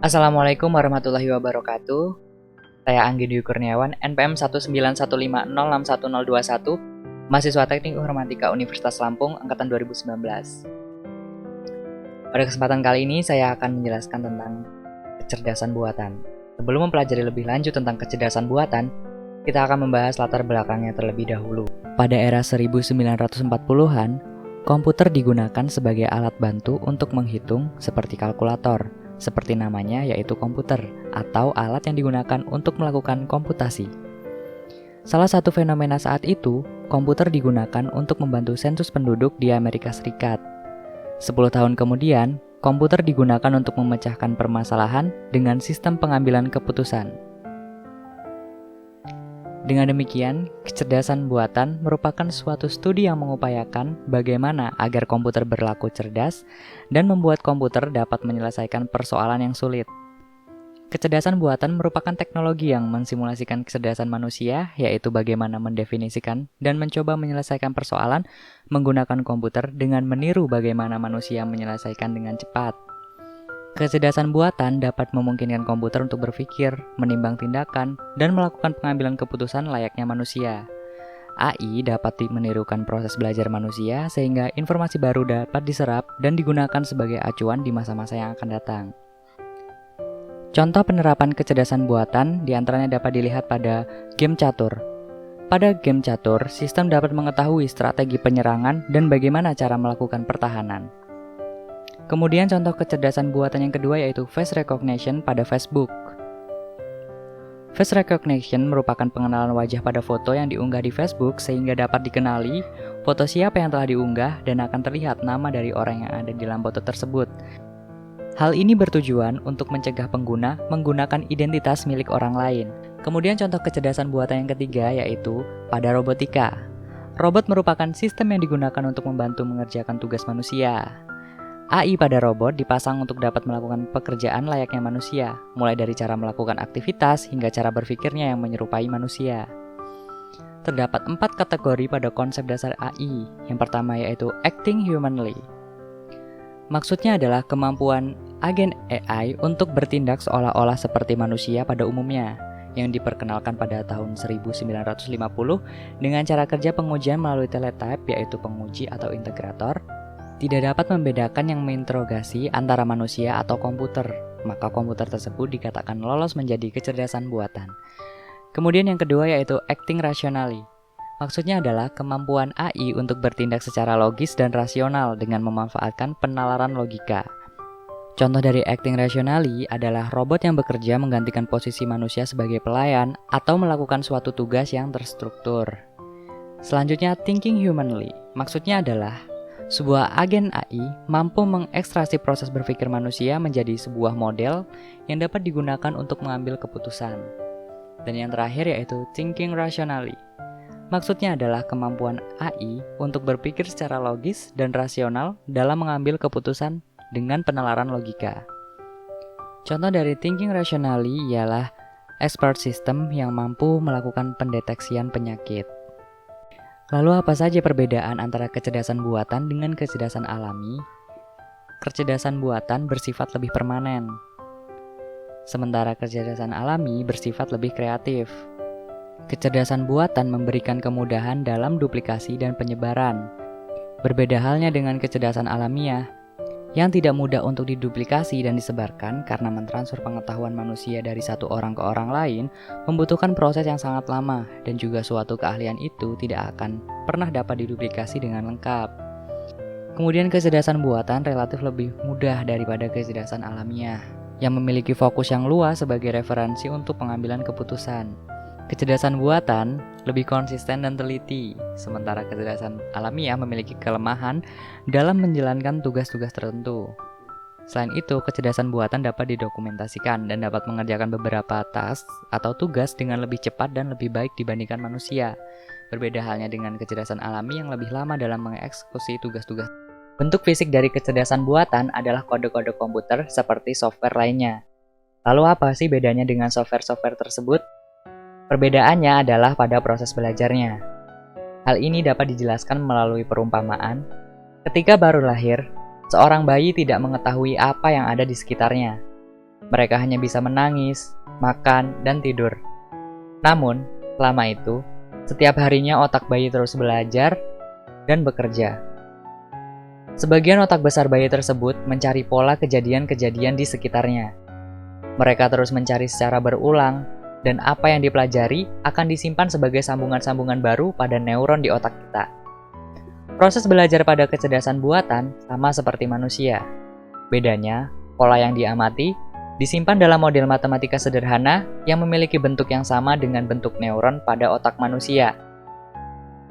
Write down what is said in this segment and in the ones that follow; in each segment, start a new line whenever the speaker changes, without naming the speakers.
Assalamualaikum warahmatullahi wabarakatuh. Saya Anggi Dwi Kurniawan, NPM 191506121, mahasiswa Teknik Informatika Universitas Lampung, angkatan 2019. Pada kesempatan kali ini, saya akan menjelaskan tentang kecerdasan buatan. Sebelum mempelajari lebih lanjut tentang kecerdasan buatan, kita akan membahas latar belakangnya terlebih dahulu. Pada era 1940-an, komputer digunakan sebagai alat bantu untuk menghitung seperti kalkulator. Seperti namanya, yaitu komputer, atau alat yang digunakan untuk melakukan komputasi. Salah satu fenomena saat itu, komputer digunakan untuk membantu sensus penduduk di Amerika Serikat. 10 tahun kemudian, komputer digunakan untuk memecahkan permasalahan dengan sistem pengambilan keputusan. Dengan demikian, kecerdasan buatan merupakan suatu studi yang mengupayakan bagaimana agar komputer berlaku cerdas dan membuat komputer dapat menyelesaikan persoalan yang sulit. Kecerdasan buatan merupakan teknologi yang mensimulasikan kecerdasan manusia, yaitu bagaimana mendefinisikan dan mencoba menyelesaikan persoalan menggunakan komputer dengan meniru bagaimana manusia menyelesaikan dengan cepat. Kecerdasan buatan dapat memungkinkan komputer untuk berpikir, menimbang tindakan, dan melakukan pengambilan keputusan layaknya manusia. AI dapat menirukan proses belajar manusia sehingga informasi baru dapat diserap dan digunakan sebagai acuan di masa-masa yang akan datang. Contoh penerapan kecerdasan buatan diantaranya dapat dilihat pada game catur. Pada game catur, sistem dapat mengetahui strategi penyerangan dan bagaimana cara melakukan pertahanan. Kemudian contoh kecerdasan buatan yang kedua yaitu face recognition pada Facebook. Face recognition merupakan pengenalan wajah pada foto yang diunggah di Facebook sehingga dapat dikenali foto siapa yang telah diunggah dan akan terlihat nama dari orang yang ada di dalam foto tersebut. Hal ini bertujuan untuk mencegah pengguna menggunakan identitas milik orang lain. Kemudian contoh kecerdasan buatan yang ketiga yaitu pada robotika. Robot merupakan sistem yang digunakan untuk membantu mengerjakan tugas manusia. AI pada robot dipasang untuk dapat melakukan pekerjaan layaknya manusia, mulai dari cara melakukan aktivitas hingga cara berpikirnya yang menyerupai manusia. Terdapat 4 kategori pada konsep dasar AI. Yang pertama yaitu acting humanly. Maksudnya adalah kemampuan agen AI untuk bertindak seolah-olah seperti manusia pada umumnya, yang diperkenalkan pada tahun 1950 dengan cara kerja pengujian melalui teletype yaitu penguji atau integrator, tidak dapat membedakan yang menginterogasi antara manusia atau komputer, maka komputer tersebut dikatakan lolos menjadi kecerdasan buatan. Kemudian yang kedua yaitu acting rationally. Maksudnya adalah kemampuan AI untuk bertindak secara logis dan rasional dengan memanfaatkan penalaran logika. Contoh dari acting rationally adalah robot yang bekerja menggantikan posisi manusia sebagai pelayan atau melakukan suatu tugas yang terstruktur. Selanjutnya thinking humanly. Maksudnya adalah sebuah agen AI mampu mengekstraksi proses berpikir manusia menjadi sebuah model yang dapat digunakan untuk mengambil keputusan. Dan yang terakhir yaitu thinking rationally. Maksudnya adalah kemampuan AI untuk berpikir secara logis dan rasional dalam mengambil keputusan dengan penalaran logika. Contoh dari thinking rationally ialah expert system yang mampu melakukan pendeteksian penyakit. Lalu apa saja perbedaan antara kecerdasan buatan dengan kecerdasan alami? Kecerdasan buatan bersifat lebih permanen, sementara kecerdasan alami bersifat lebih kreatif. Kecerdasan buatan memberikan kemudahan dalam duplikasi dan penyebaran. Berbeda halnya dengan kecerdasan alamiah, yang tidak mudah untuk diduplikasi dan disebarkan karena mentransfer pengetahuan manusia dari satu orang ke orang lain membutuhkan proses yang sangat lama dan juga suatu keahlian itu tidak akan pernah dapat diduplikasi dengan lengkap. Kemudian kecerdasan buatan relatif lebih mudah daripada kecerdasan alamiah yang memiliki fokus yang luas sebagai referensi untuk pengambilan keputusan. Kecerdasan buatan lebih konsisten dan teliti, sementara kecerdasan alamiah memiliki kelemahan dalam menjalankan tugas-tugas tertentu. Selain itu, kecerdasan buatan dapat didokumentasikan dan dapat mengerjakan beberapa task atau tugas dengan lebih cepat dan lebih baik dibandingkan manusia. Berbeda halnya dengan kecerdasan alami yang lebih lama dalam mengeksekusi tugas-tugas. Bentuk fisik dari kecerdasan buatan adalah kode-kode komputer seperti software lainnya. Lalu apa sih bedanya dengan software-software tersebut? Perbedaannya adalah pada proses belajarnya. Hal ini dapat dijelaskan melalui perumpamaan. Ketika baru lahir, seorang bayi tidak mengetahui apa yang ada di sekitarnya. Mereka hanya bisa menangis, makan, dan tidur. Namun, selama itu, setiap harinya otak bayi terus belajar dan bekerja. Sebagian otak besar bayi tersebut mencari pola kejadian-kejadian di sekitarnya. Mereka terus mencari secara berulang, dan apa yang dipelajari akan disimpan sebagai sambungan-sambungan baru pada neuron di otak kita. Proses belajar pada kecerdasan buatan sama seperti manusia. Bedanya, pola yang diamati disimpan dalam model matematika sederhana yang memiliki bentuk yang sama dengan bentuk neuron pada otak manusia.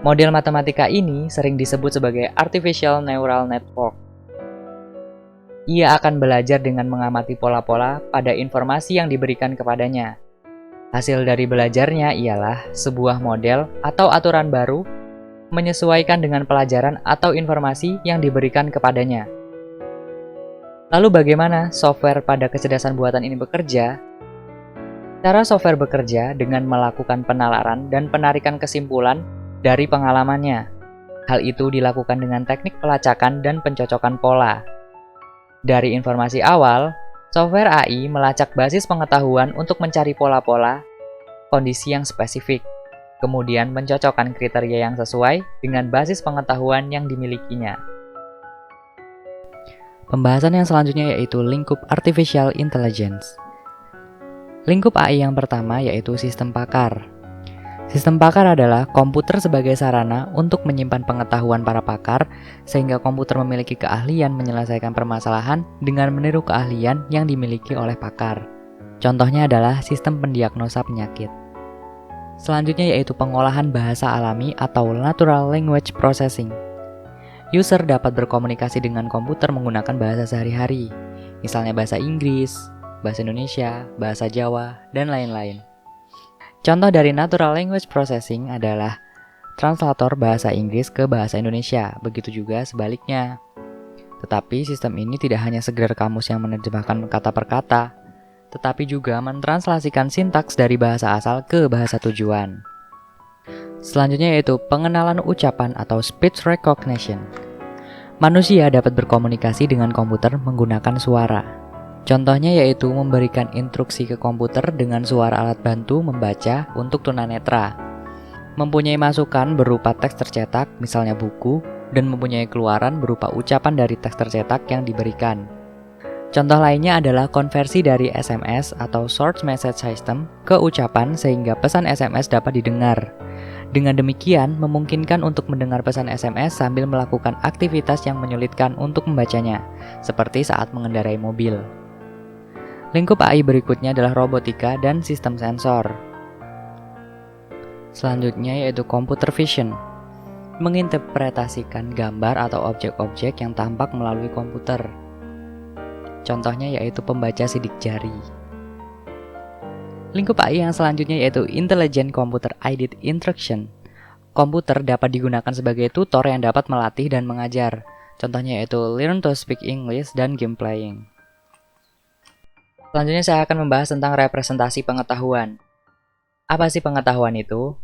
Model matematika ini sering disebut sebagai Artificial Neural Network. Ia akan belajar dengan mengamati pola-pola pada informasi yang diberikan kepadanya. Hasil dari belajarnya ialah sebuah model atau aturan baru menyesuaikan dengan pelajaran atau informasi yang diberikan kepadanya. Lalu bagaimana software pada kecerdasan buatan ini bekerja? Cara software bekerja dengan melakukan penalaran dan penarikan kesimpulan dari pengalamannya. Hal itu dilakukan dengan teknik pelacakan dan pencocokan pola. Dari informasi awal, software AI melacak basis pengetahuan untuk mencari pola-pola, kondisi yang spesifik, kemudian mencocokkan kriteria yang sesuai dengan basis pengetahuan yang dimilikinya. Pembahasan yang selanjutnya yaitu lingkup Artificial Intelligence. Lingkup AI yang pertama yaitu sistem pakar. Sistem pakar adalah komputer sebagai sarana untuk menyimpan pengetahuan para pakar, sehingga komputer memiliki keahlian menyelesaikan permasalahan dengan meniru keahlian yang dimiliki oleh pakar. Contohnya adalah sistem pendiagnosa penyakit. Selanjutnya yaitu pengolahan bahasa alami atau Natural Language Processing. User dapat berkomunikasi dengan komputer menggunakan bahasa sehari-hari, misalnya bahasa Inggris, bahasa Indonesia, bahasa Jawa, dan lain-lain. Contoh dari Natural Language Processing adalah translator bahasa Inggris ke bahasa Indonesia, begitu juga sebaliknya. Tetapi sistem ini tidak hanya sekedar kamus yang menerjemahkan kata per kata, tetapi juga mentranslasikan sintaks dari bahasa asal ke bahasa tujuan. Selanjutnya yaitu pengenalan ucapan atau speech recognition. Manusia dapat berkomunikasi dengan komputer menggunakan suara. Contohnya yaitu memberikan instruksi ke komputer dengan suara alat bantu membaca untuk tunanetra. Mempunyai masukan berupa teks tercetak, misalnya buku, dan mempunyai keluaran berupa ucapan dari teks tercetak yang diberikan. Contoh lainnya adalah konversi dari SMS atau Short Message System ke ucapan sehingga pesan SMS dapat didengar. Dengan demikian, memungkinkan untuk mendengar pesan SMS sambil melakukan aktivitas yang menyulitkan untuk membacanya, seperti saat mengendarai mobil. Lingkup AI berikutnya adalah robotika dan sistem sensor. Selanjutnya yaitu computer vision, menginterpretasikan gambar atau objek-objek yang tampak melalui komputer. Contohnya yaitu pembaca sidik jari. Lingkup AI yang selanjutnya yaitu Intelligent Computer Aided Instruction. Komputer dapat digunakan sebagai tutor yang dapat melatih dan mengajar. Contohnya yaitu Learn to Speak English dan Game Playing. Selanjutnya saya akan membahas tentang representasi pengetahuan. Apa sih pengetahuan itu?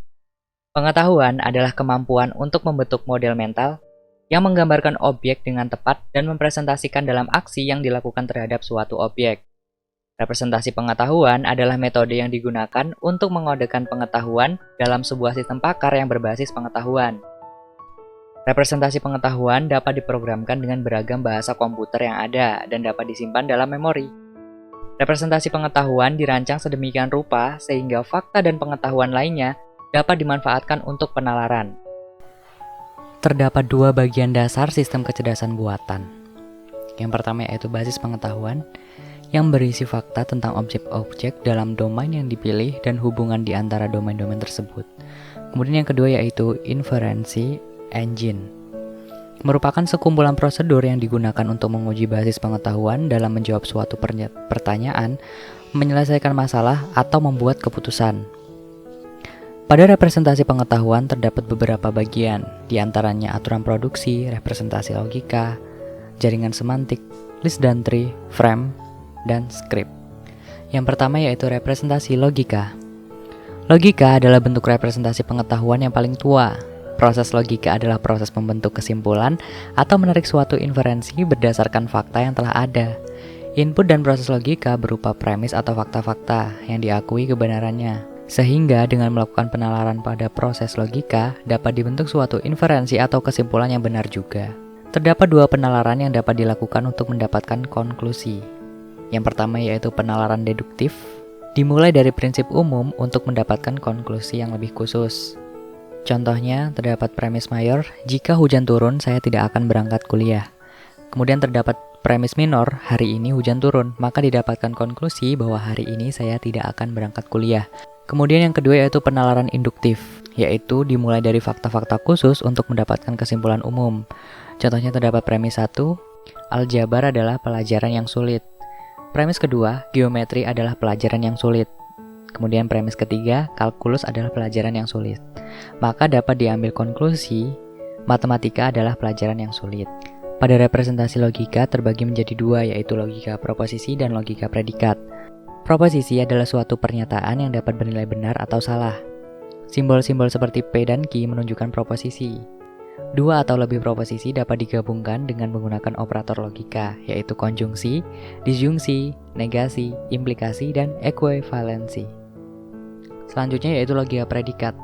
Pengetahuan adalah kemampuan untuk membentuk model mental yang menggambarkan objek dengan tepat dan mempresentasikan dalam aksi yang dilakukan terhadap suatu objek. Representasi pengetahuan adalah metode yang digunakan untuk mengodekan pengetahuan dalam sebuah sistem pakar yang berbasis pengetahuan. Representasi pengetahuan dapat diprogramkan dengan beragam bahasa komputer yang ada dan dapat disimpan dalam memori. Representasi pengetahuan dirancang sedemikian rupa sehingga fakta dan pengetahuan lainnya dapat dimanfaatkan untuk penalaran. Terdapat dua bagian dasar sistem kecerdasan buatan. Yang pertama yaitu basis pengetahuan, yang berisi fakta tentang objek-objek dalam domain yang dipilih dan hubungan di antara domain-domain tersebut. Kemudian yang kedua yaitu inferensi engine, merupakan sekumpulan prosedur yang digunakan untuk menguji basis pengetahuan dalam menjawab suatu pertanyaan, menyelesaikan masalah, atau membuat keputusan. Pada representasi pengetahuan terdapat beberapa bagian, di antaranya aturan produksi, representasi logika, jaringan semantik, list dan tree, frame, dan script. Yang pertama yaitu representasi logika. Logika adalah bentuk representasi pengetahuan yang paling tua. Proses logika adalah proses membentuk kesimpulan atau menarik suatu inferensi berdasarkan fakta yang telah ada. Input dan proses logika berupa premis atau fakta-fakta yang diakui kebenarannya. Sehingga dengan melakukan penalaran pada proses logika, dapat dibentuk suatu inferensi atau kesimpulan yang benar juga. Terdapat dua penalaran yang dapat dilakukan untuk mendapatkan konklusi. Yang pertama yaitu penalaran deduktif, dimulai dari prinsip umum untuk mendapatkan konklusi yang lebih khusus. Contohnya, terdapat premis mayor, jika hujan turun saya tidak akan berangkat kuliah. Kemudian terdapat premis minor, hari ini hujan turun, maka didapatkan konklusi bahwa hari ini saya tidak akan berangkat kuliah. Kemudian yang kedua yaitu penalaran induktif, yaitu dimulai dari fakta-fakta khusus untuk mendapatkan kesimpulan umum. Contohnya terdapat premis 1, aljabar adalah pelajaran yang sulit. Premis kedua, geometri adalah pelajaran yang sulit. Kemudian premis ketiga, kalkulus adalah pelajaran yang sulit. Maka dapat diambil konklusi, matematika adalah pelajaran yang sulit. Pada representasi logika terbagi menjadi dua, yaitu logika proposisi dan logika predikat. Proposisi adalah suatu pernyataan yang dapat bernilai benar atau salah. Simbol-simbol seperti P dan Q menunjukkan proposisi. Dua atau lebih proposisi dapat digabungkan dengan menggunakan operator logika, yaitu konjungsi, disjungsi, negasi, implikasi, dan ekuivalensi. Selanjutnya yaitu logika predikat.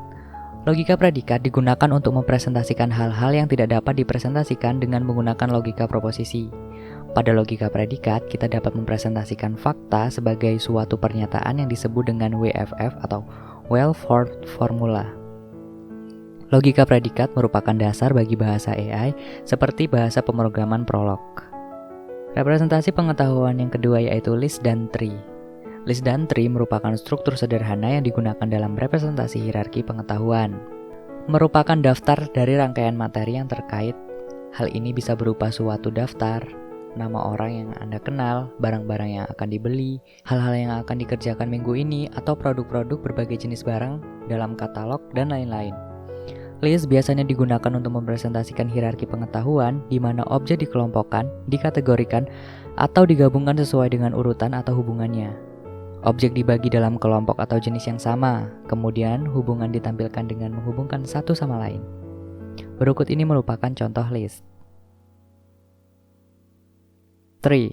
Logika predikat digunakan untuk mempresentasikan hal-hal yang tidak dapat dipresentasikan dengan menggunakan logika proposisi. Pada logika predikat, kita dapat mempresentasikan fakta sebagai suatu pernyataan yang disebut dengan WFF atau well-formed formula. Logika predikat merupakan dasar bagi bahasa AI seperti bahasa pemrograman Prolog. Representasi pengetahuan yang kedua yaitu list dan tree. List dan tree merupakan struktur sederhana yang digunakan dalam representasi hierarki pengetahuan. Merupakan daftar dari rangkaian materi yang terkait. Hal ini bisa berupa suatu daftar, nama orang yang Anda kenal, barang-barang yang akan dibeli, hal-hal yang akan dikerjakan minggu ini, atau produk-produk berbagai jenis barang dalam katalog, dan lain-lain. List biasanya digunakan untuk mempresentasikan hierarki pengetahuan di mana objek dikelompokkan, dikategorikan, atau digabungkan sesuai dengan urutan atau hubungannya. Objek dibagi dalam kelompok atau jenis yang sama, kemudian hubungan ditampilkan dengan menghubungkan satu sama lain. Berikut ini merupakan contoh list. Tree.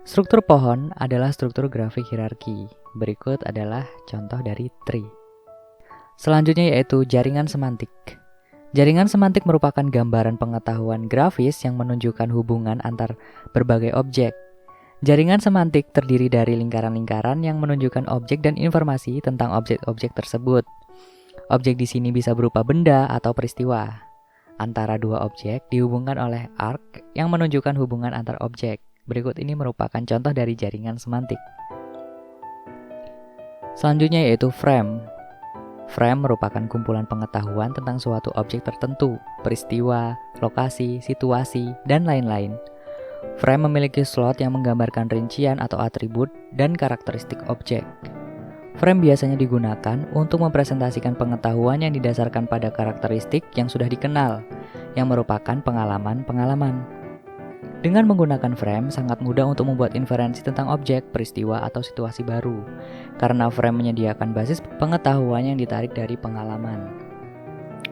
Struktur pohon adalah struktur grafik hierarki. Berikut adalah contoh dari tree. Selanjutnya yaitu jaringan semantik. Jaringan semantik merupakan gambaran pengetahuan grafis yang menunjukkan hubungan antar berbagai objek. Jaringan semantik terdiri dari lingkaran-lingkaran yang menunjukkan objek dan informasi tentang objek-objek tersebut. Objek di sini bisa berupa benda atau peristiwa. Antara dua objek dihubungkan oleh arc yang menunjukkan hubungan antar objek. Berikut ini merupakan contoh dari jaringan semantik. Selanjutnya yaitu frame. Frame merupakan kumpulan pengetahuan tentang suatu objek tertentu, peristiwa, lokasi, situasi, dan lain-lain. Frame memiliki slot yang menggambarkan rincian atau atribut dan karakteristik objek. Frame biasanya digunakan untuk mempresentasikan pengetahuan yang didasarkan pada karakteristik yang sudah dikenal, yang merupakan pengalaman-pengalaman. Dengan menggunakan frame, sangat mudah untuk membuat inferensi tentang objek, peristiwa, atau situasi baru, karena frame menyediakan basis pengetahuan yang ditarik dari pengalaman.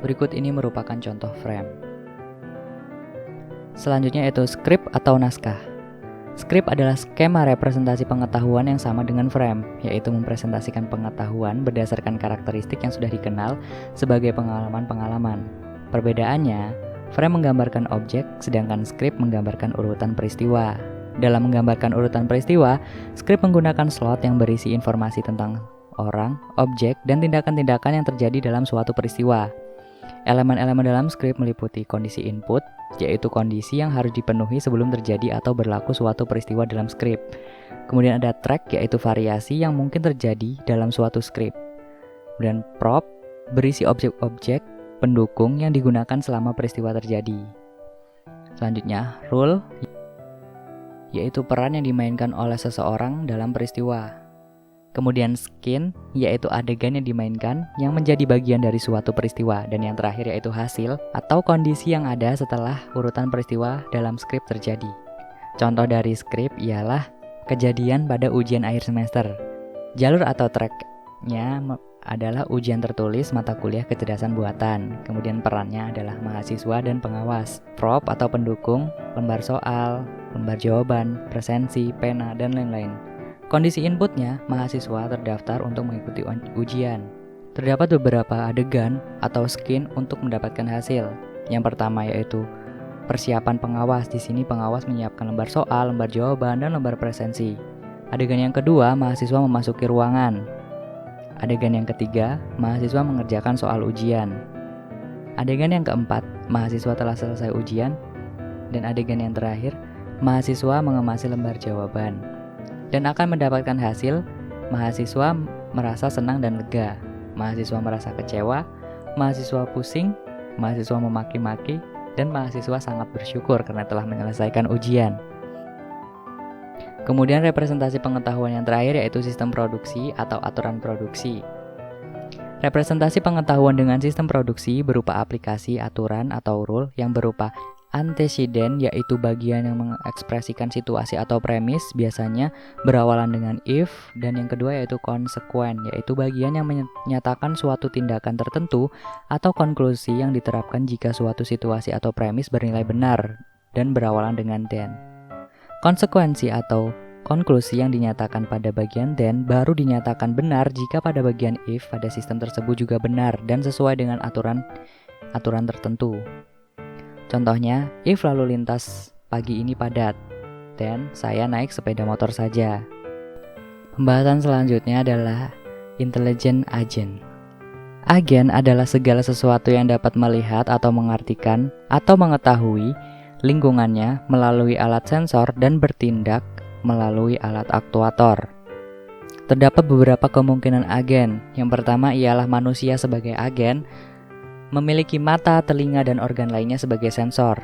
Berikut ini merupakan contoh frame. Selanjutnya yaitu script atau naskah. Script adalah skema representasi pengetahuan yang sama dengan frame, yaitu mempresentasikan pengetahuan berdasarkan karakteristik yang sudah dikenal sebagai pengalaman-pengalaman. Perbedaannya, frame menggambarkan objek, sedangkan script menggambarkan urutan peristiwa. Dalam menggambarkan urutan peristiwa, script menggunakan slot yang berisi informasi tentang orang, objek, dan tindakan-tindakan yang terjadi dalam suatu peristiwa. Elemen-elemen dalam script meliputi kondisi input, yaitu kondisi yang harus dipenuhi sebelum terjadi atau berlaku suatu peristiwa dalam script. Kemudian ada track, yaitu variasi yang mungkin terjadi dalam suatu script. Kemudian prop, berisi objek-objek pendukung yang digunakan selama peristiwa terjadi. Selanjutnya, role, yaitu peran yang dimainkan oleh seseorang dalam peristiwa. Kemudian skin, yaitu adegan yang dimainkan yang menjadi bagian dari suatu peristiwa. Dan yang terakhir yaitu hasil atau kondisi yang ada setelah urutan peristiwa dalam skrip terjadi. Contoh dari skrip ialah kejadian pada ujian akhir semester. Jalur atau tracknya adalah ujian tertulis mata kuliah kecerdasan buatan. Kemudian perannya adalah mahasiswa dan pengawas. Prop atau pendukung, lembar soal, lembar jawaban, presensi, pena, dan lain-lain. Kondisi inputnya, mahasiswa terdaftar untuk mengikuti ujian. Terdapat beberapa adegan atau scene untuk mendapatkan hasil. Yang pertama yaitu persiapan pengawas. Di sini pengawas menyiapkan lembar soal, lembar jawaban, dan lembar presensi. Adegan yang kedua, mahasiswa memasuki ruangan. Adegan yang ketiga, mahasiswa mengerjakan soal ujian. Adegan yang keempat, mahasiswa telah selesai ujian. Dan adegan yang terakhir, mahasiswa mengemasi lembar jawaban. Dan akan mendapatkan hasil, mahasiswa merasa senang dan lega, mahasiswa merasa kecewa, mahasiswa pusing, mahasiswa memaki-maki, dan mahasiswa sangat bersyukur karena telah menyelesaikan ujian. Kemudian representasi pengetahuan yang terakhir yaitu sistem produksi atau aturan produksi. Representasi pengetahuan dengan sistem produksi berupa aplikasi, aturan, atau rule yang berupa antecedent, yaitu bagian yang mengekspresikan situasi atau premis, biasanya berawalan dengan if, dan yang kedua yaitu consequent, yaitu bagian yang menyatakan suatu tindakan tertentu atau konklusi yang diterapkan jika suatu situasi atau premis bernilai benar dan berawalan dengan then. Konsekuensi atau konklusi yang dinyatakan pada bagian then baru dinyatakan benar jika pada bagian if pada sistem tersebut juga benar dan sesuai dengan aturan tertentu. Contohnya, if lalu lintas pagi ini padat, then saya naik sepeda motor saja. Pembahasan selanjutnya adalah intelligent agent. Agen adalah segala sesuatu yang dapat melihat atau mengartikan atau mengetahui lingkungannya melalui alat sensor dan bertindak melalui alat aktuator. Terdapat beberapa kemungkinan agen. Yang pertama ialah manusia sebagai agen, memiliki mata, telinga, dan organ lainnya sebagai sensor.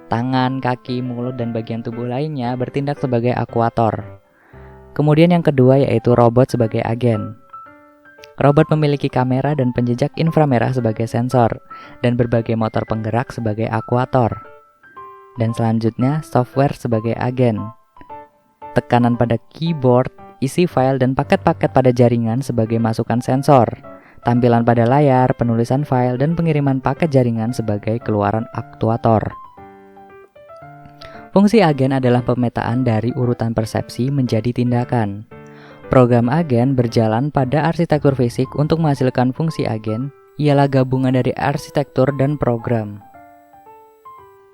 Tangan, kaki, mulut, dan bagian tubuh lainnya bertindak sebagai akuator. Kemudian yang kedua yaitu robot sebagai agen. Robot memiliki kamera dan penjejak inframerah sebagai sensor, dan berbagai motor penggerak sebagai akuator. Dan selanjutnya software sebagai agen. Tekanan pada keyboard, isi file, dan paket-paket pada jaringan sebagai masukan sensor. Tampilan pada layar, penulisan file, dan pengiriman paket jaringan sebagai keluaran aktuator. Fungsi agen adalah pemetaan dari urutan persepsi menjadi tindakan. Program agen berjalan pada arsitektur fisik. Untuk menghasilkan fungsi agen ialah gabungan dari arsitektur dan program.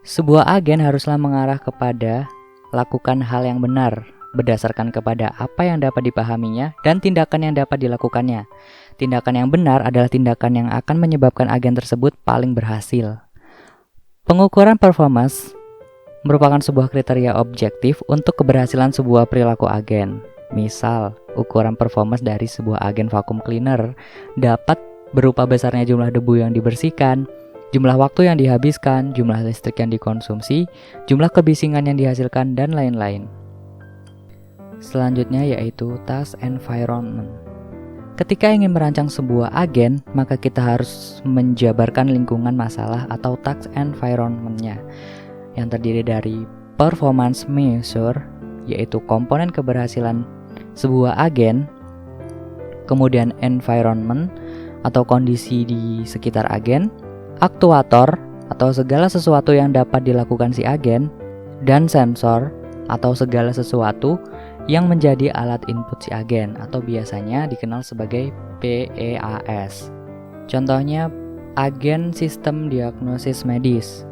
Sebuah agen haruslah mengarah kepada lakukan hal yang benar, berdasarkan kepada apa yang dapat dipahaminya dan tindakan yang dapat dilakukannya. Tindakan yang benar adalah tindakan yang akan menyebabkan agen tersebut paling berhasil. Pengukuran performance merupakan sebuah kriteria objektif untuk keberhasilan sebuah perilaku agen. Misal, ukuran performance dari sebuah agen vacuum cleaner dapat berupa besarnya jumlah debu yang dibersihkan, jumlah waktu yang dihabiskan, jumlah listrik yang dikonsumsi, jumlah kebisingan yang dihasilkan, dan lain-lain. Selanjutnya yaitu task environment. Ketika ingin merancang sebuah agen, maka kita harus menjabarkan lingkungan masalah atau task environment-nya, yang terdiri dari performance measure, yaitu komponen keberhasilan sebuah agen, kemudian environment atau kondisi di sekitar agen, aktuator atau segala sesuatu yang dapat dilakukan si agen, dan sensor atau segala sesuatu yang menjadi alat input si agen atau biasanya dikenal sebagai PEAS. Contohnya agen sistem diagnosis medis.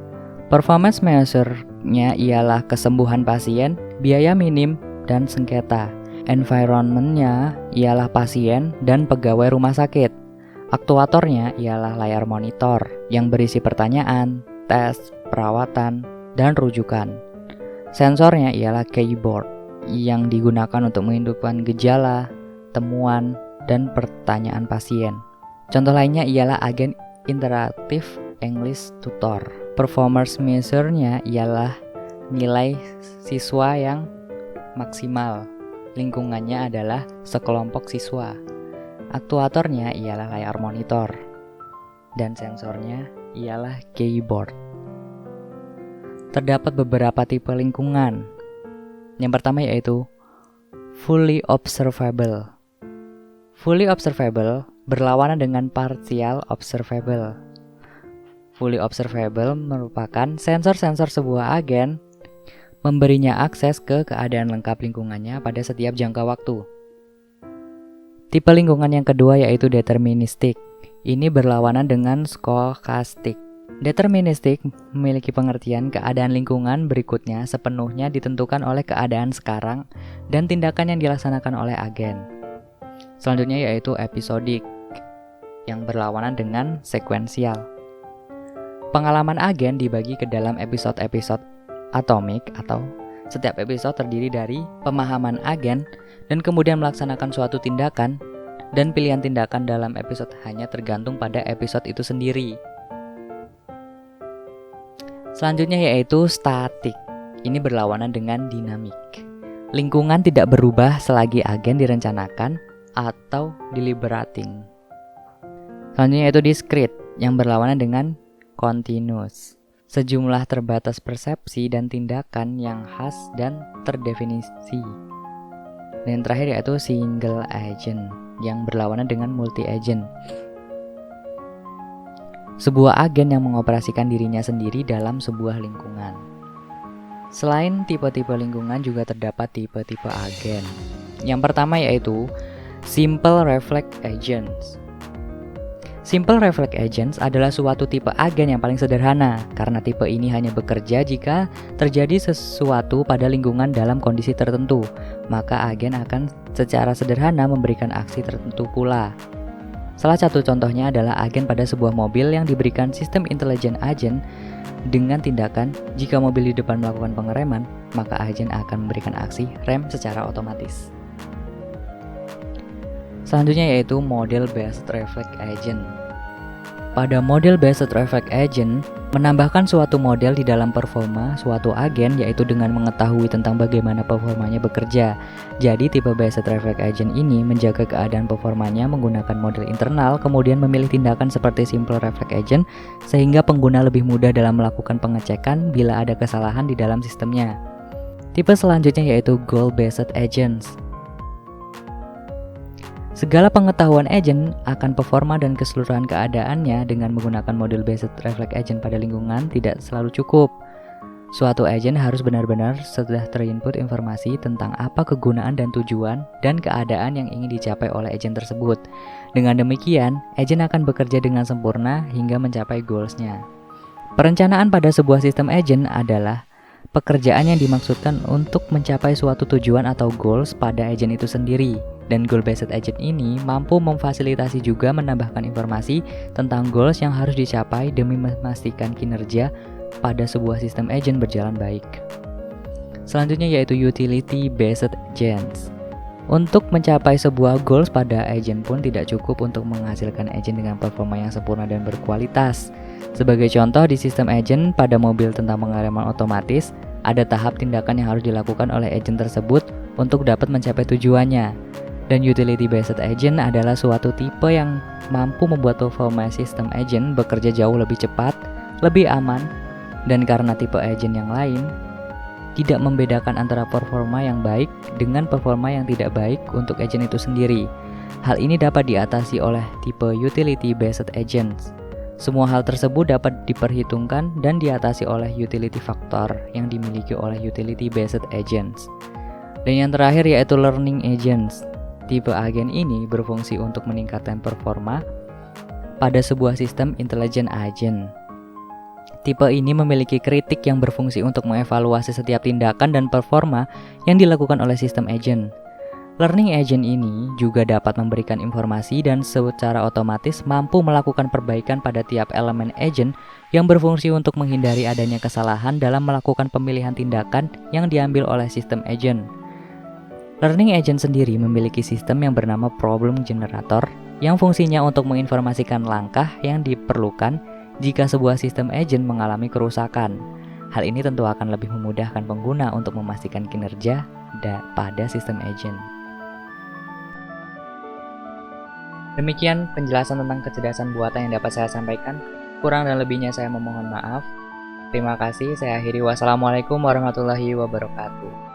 Performance measure-nya ialah kesembuhan pasien, biaya minim, dan sengketa. Environment-nya ialah pasien dan pegawai rumah sakit. Aktuatornya ialah layar monitor yang berisi pertanyaan, tes, perawatan, dan rujukan. Sensornya ialah keyboard yang digunakan untuk menghidupkan gejala, temuan, dan pertanyaan pasien. Contoh lainnya ialah agen interaktif English tutor. Performance measure-nya ialah nilai siswa yang maksimal. Lingkungannya adalah sekelompok siswa. Aktuatornya ialah layar monitor. Dan sensornya ialah keyboard. Terdapat beberapa tipe lingkungan. Yang pertama yaitu fully observable. Fully observable berlawanan dengan partial observable. Fully observable merupakan sensor-sensor sebuah agen memberinya akses ke keadaan lengkap lingkungannya pada setiap jangka waktu. Tipe lingkungan yang kedua yaitu deterministik. Ini berlawanan dengan skokastik. Deterministik memiliki pengertian keadaan lingkungan berikutnya sepenuhnya ditentukan oleh keadaan sekarang dan tindakan yang dilaksanakan oleh agen. Selanjutnya yaitu episodik, yang berlawanan dengan sekuensial. Pengalaman agen dibagi ke dalam episode-episode atomik atau setiap episode terdiri dari pemahaman agen dan kemudian melaksanakan suatu tindakan, dan pilihan tindakan dalam episode hanya tergantung pada episode itu sendiri. Selanjutnya yaitu statik. Ini berlawanan dengan dinamik. Lingkungan tidak berubah selagi agen direncanakan atau deliberating. Selanjutnya yaitu discrete yang berlawanan dengan continuous. Sejumlah terbatas persepsi dan tindakan yang khas dan terdefinisi. Dan yang terakhir yaitu single agent yang berlawanan dengan multi agent. Sebuah agen yang mengoperasikan dirinya sendiri dalam sebuah lingkungan. Selain tipe-tipe lingkungan juga terdapat tipe-tipe agen. Yang pertama yaitu simple reflex agents. Simple reflex agents adalah suatu tipe agen yang paling sederhana karena tipe ini hanya bekerja jika terjadi sesuatu pada lingkungan dalam kondisi tertentu, maka agen akan secara sederhana memberikan aksi tertentu pula. Salah satu contohnya adalah agen pada sebuah mobil yang diberikan sistem intelijen agen dengan tindakan jika mobil di depan melakukan pengereman, maka agen akan memberikan aksi rem secara otomatis. Selanjutnya yaitu model based reflex agent. Pada model based reflex agent menambahkan suatu model di dalam performa suatu agen yaitu dengan mengetahui tentang bagaimana performanya bekerja. Jadi tipe based reflex agent ini menjaga keadaan performanya menggunakan model internal kemudian memilih tindakan seperti simple reflex agent sehingga pengguna lebih mudah dalam melakukan pengecekan bila ada kesalahan di dalam sistemnya. Tipe selanjutnya yaitu goal based agents. Segala pengetahuan agent akan performa dan keseluruhan keadaannya dengan menggunakan model based reflex agent pada lingkungan tidak selalu cukup. Suatu agent harus benar-benar sudah terinput informasi tentang apa kegunaan dan tujuan dan keadaan yang ingin dicapai oleh agent tersebut. Dengan demikian, agent akan bekerja dengan sempurna hingga mencapai goals-nya. Perencanaan pada sebuah sistem agent adalah pekerjaan yang dimaksudkan untuk mencapai suatu tujuan atau goals pada agent itu sendiri. Dan goal-based agent ini mampu memfasilitasi juga menambahkan informasi tentang goals yang harus dicapai demi memastikan kinerja pada sebuah sistem agent berjalan baik. Selanjutnya yaitu utility-based agents. Untuk mencapai sebuah goals pada agent pun tidak cukup untuk menghasilkan agent dengan performa yang sempurna dan berkualitas. Sebagai contoh di sistem agent pada mobil tentang pengereman otomatis, ada tahap tindakan yang harus dilakukan oleh agent tersebut untuk dapat mencapai tujuannya. Dan utility-based agent adalah suatu tipe yang mampu membuat performa sistem agent bekerja jauh lebih cepat, lebih aman, dan karena tipe agent yang lain, tidak membedakan antara performa yang baik dengan performa yang tidak baik untuk agent itu sendiri. Hal ini dapat diatasi oleh tipe utility-based agents. Semua hal tersebut dapat diperhitungkan dan diatasi oleh utility factor yang dimiliki oleh utility-based agents. Dan yang terakhir yaitu learning agents. Tipe agen ini berfungsi untuk meningkatkan performa pada sebuah sistem intelijen agent. Tipe ini memiliki kritik yang berfungsi untuk mengevaluasi setiap tindakan dan performa yang dilakukan oleh sistem agent. Learning agent ini juga dapat memberikan informasi dan secara otomatis mampu melakukan perbaikan pada tiap elemen agent yang berfungsi untuk menghindari adanya kesalahan dalam melakukan pemilihan tindakan yang diambil oleh sistem agent. Learning agent sendiri memiliki sistem yang bernama problem generator yang fungsinya untuk menginformasikan langkah yang diperlukan jika sebuah sistem agent mengalami kerusakan. Hal ini tentu akan lebih memudahkan pengguna untuk memastikan kinerja pada sistem agent. Demikian penjelasan tentang kecerdasan buatan yang dapat saya sampaikan. Kurang dan lebihnya saya memohon maaf. Terima kasih, saya akhiri. Wassalamualaikum warahmatullahi wabarakatuh.